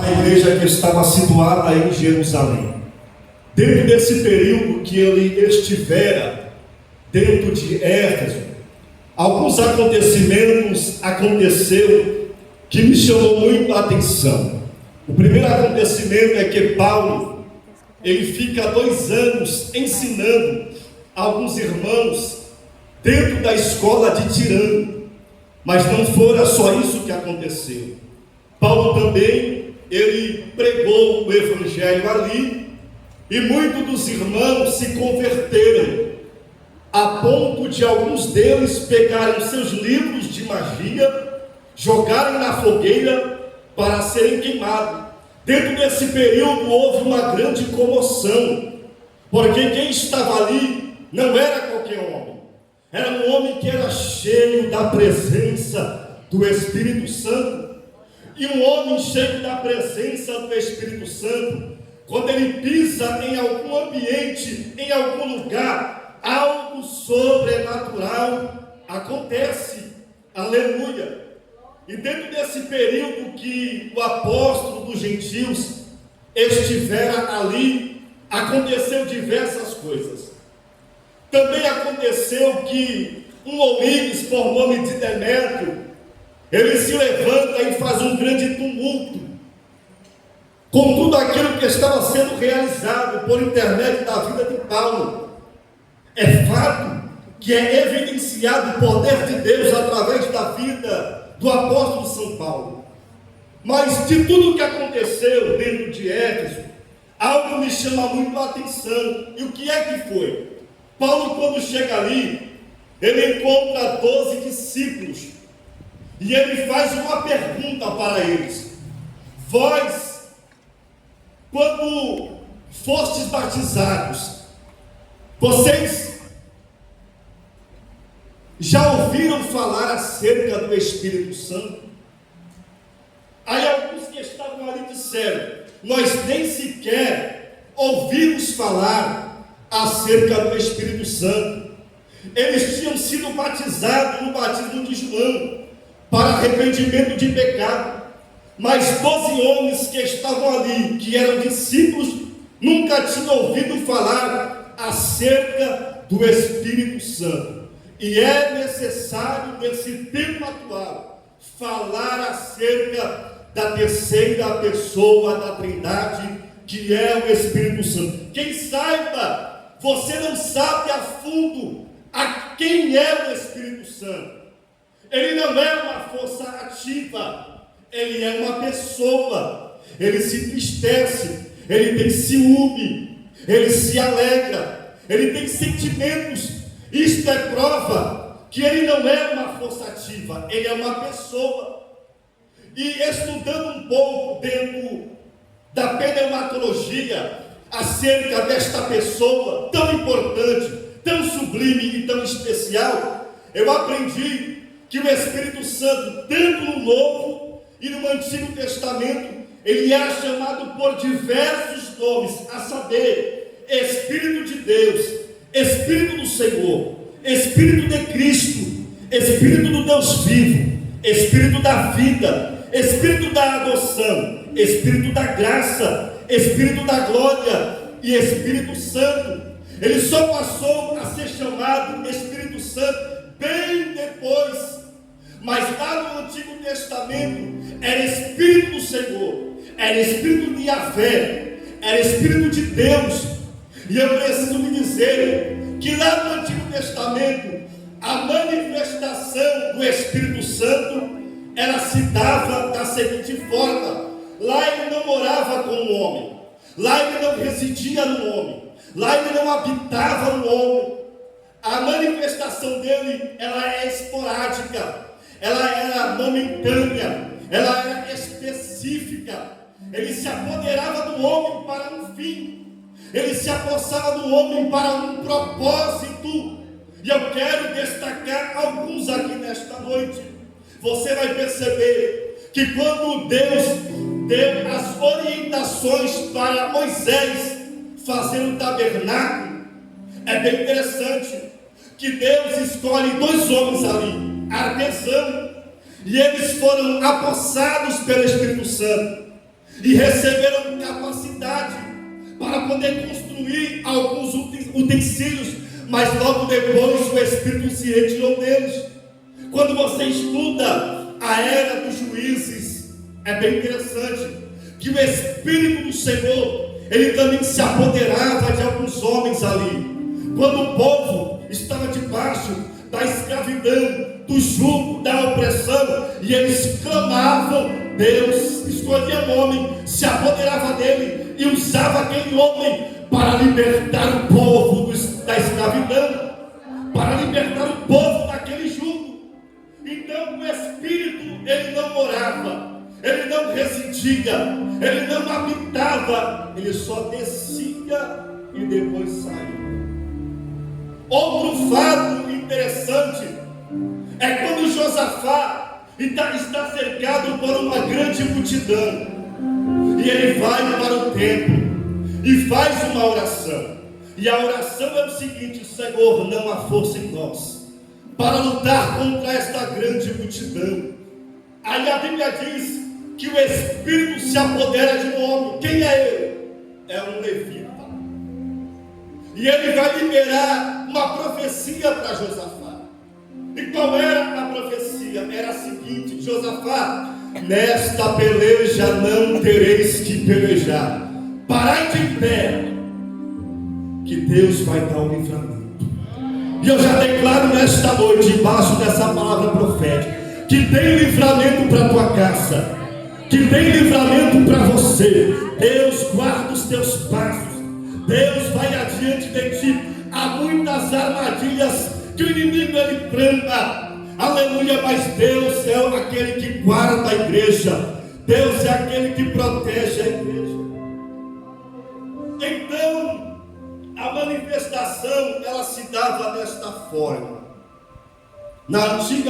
A igreja que estava situada em Jerusalém. Dentro desse período que ele estivera dentro de Éfeso, alguns acontecimentos aconteceu que me chamou muito a atenção. O primeiro acontecimento é que Paulo, ele fica 2 anos ensinando alguns irmãos dentro da escola de Tirano, mas não fora só isso que aconteceu. Paulo também, ele pregou o evangelho ali, e muitos dos irmãos se converteram, a ponto de alguns deles pegarem seus livros de magia, jogarem na fogueira para serem queimados. Dentro desse período houve uma grande comoção, porque quem estava ali não era qualquer homem, era um homem que era cheio da presença do Espírito Santo. E um homem cheio da presença do Espírito Santo, quando ele pisa em algum ambiente, em algum lugar, algo sobrenatural acontece. Aleluia! E dentro desse período que o apóstolo dos gentios estivera ali, aconteceu diversas coisas. Também aconteceu que um ourives por nome de Demétrio, ele se levanta e faz um grande tumulto com tudo aquilo que estava sendo realizado por intermédio da vida de Paulo. É fato que é evidenciado o poder de Deus através da vida do apóstolo São Paulo. Mas de tudo que aconteceu dentro de Éfeso, algo me chama muito a atenção. E o que é que foi? Paulo, quando chega ali, ele encontra 12 discípulos. E ele faz uma pergunta para eles: vós, quando fostes batizados, vocês já ouviram falar acerca do Espírito Santo? Aí alguns que estavam ali disseram: nós nem sequer ouvimos falar acerca do Espírito Santo. Eles tinham sido batizados no batismo de João, para arrependimento de pecado, mas 12 homens que estavam ali, que eram discípulos, nunca tinham ouvido falar acerca do Espírito Santo. E é necessário, nesse tempo atual, falar acerca da terceira pessoa da Trindade, que é o Espírito Santo. Quem saiba, você não sabe a fundo a quem é o Espírito Santo. Ele não é uma força ativa, ele é uma pessoa. Ele se entristece, ele tem ciúme, ele se alegra, ele tem sentimentos. Isto é prova que ele não é uma força ativa, ele é uma pessoa. E estudando um pouco dentro da pneumatologia acerca desta pessoa tão importante, tão sublime e tão especial, eu aprendi que o Espírito Santo, tanto no Novo e no Antigo Testamento, ele é chamado por diversos nomes, a saber, Espírito de Deus, Espírito do Senhor, Espírito de Cristo, Espírito do Deus vivo, Espírito da vida, Espírito da adoção, Espírito da graça, Espírito da glória e Espírito Santo. Ele só passou a ser chamado Espírito Santo bem depois. Mas lá no Antigo Testamento era Espírito do Senhor, era Espírito de Yahvé, era Espírito de Deus. E eu preciso lhe dizer que lá no Antigo Testamento a manifestação do Espírito Santo, ela se dava da seguinte forma: lá ele não morava com o homem, lá ele não residia no homem, lá ele não habitava no homem. A manifestação dele, ela é esporádica, ela era momentânea, ela era específica. Ele se apoderava do homem para um fim, ele se apossava do homem para um propósito. E eu quero destacar alguns aqui nesta noite. Você vai perceber que quando Deus deu as orientações para Moisés fazer o tabernáculo, é bem interessante que Deus escolhe 2 homens ali, artesãos, e eles foram apossados pelo Espírito Santo. e receberam capacidade para poder construir alguns utensílios, mas logo depois o Espírito se retirou deles. Quando você estuda a era dos juízes, é bem interessante que o Espírito do Senhor, ele também se apoderava de alguns homens ali. Quando o povo estava debaixo da escravidão, do jugo, da opressão, e eles clamavam, Deus escolhia um homem, se apoderava dele e usava aquele homem para libertar o povo da escravidão, para libertar o povo daquele jugo. Então o Espírito, ele não morava, ele não residia, ele não habitava, ele só descia e depois saía. Outro fato interessante é quando Josafá está cercado por uma grande multidão, e ele vai para o templo e faz uma oração, e a oração é o seguinte: Senhor, não há força em nós para lutar contra esta grande multidão. Aí a Bíblia diz que o Espírito se apodera de um homem. Quem é ele? É um levita. E ele vai liberar uma profecia para Josafá. E qual era a profecia? Era a seguinte: Josafá, nesta peleja não tereis que pelejar. Parai de pé, que Deus vai dar um livramento. E eu já declaro nesta noite, debaixo dessa palavra profética, que tem livramento para a tua casa, que tem livramento para você. Deus guarda os teus passos, Deus vai adiante de ti. Há muitas armadilhas que o inimigo ele planta, aleluia, mas Deus é aquele que guarda a igreja, Deus é aquele que protege a igreja. Então a manifestação ela se dava desta forma. Na antiga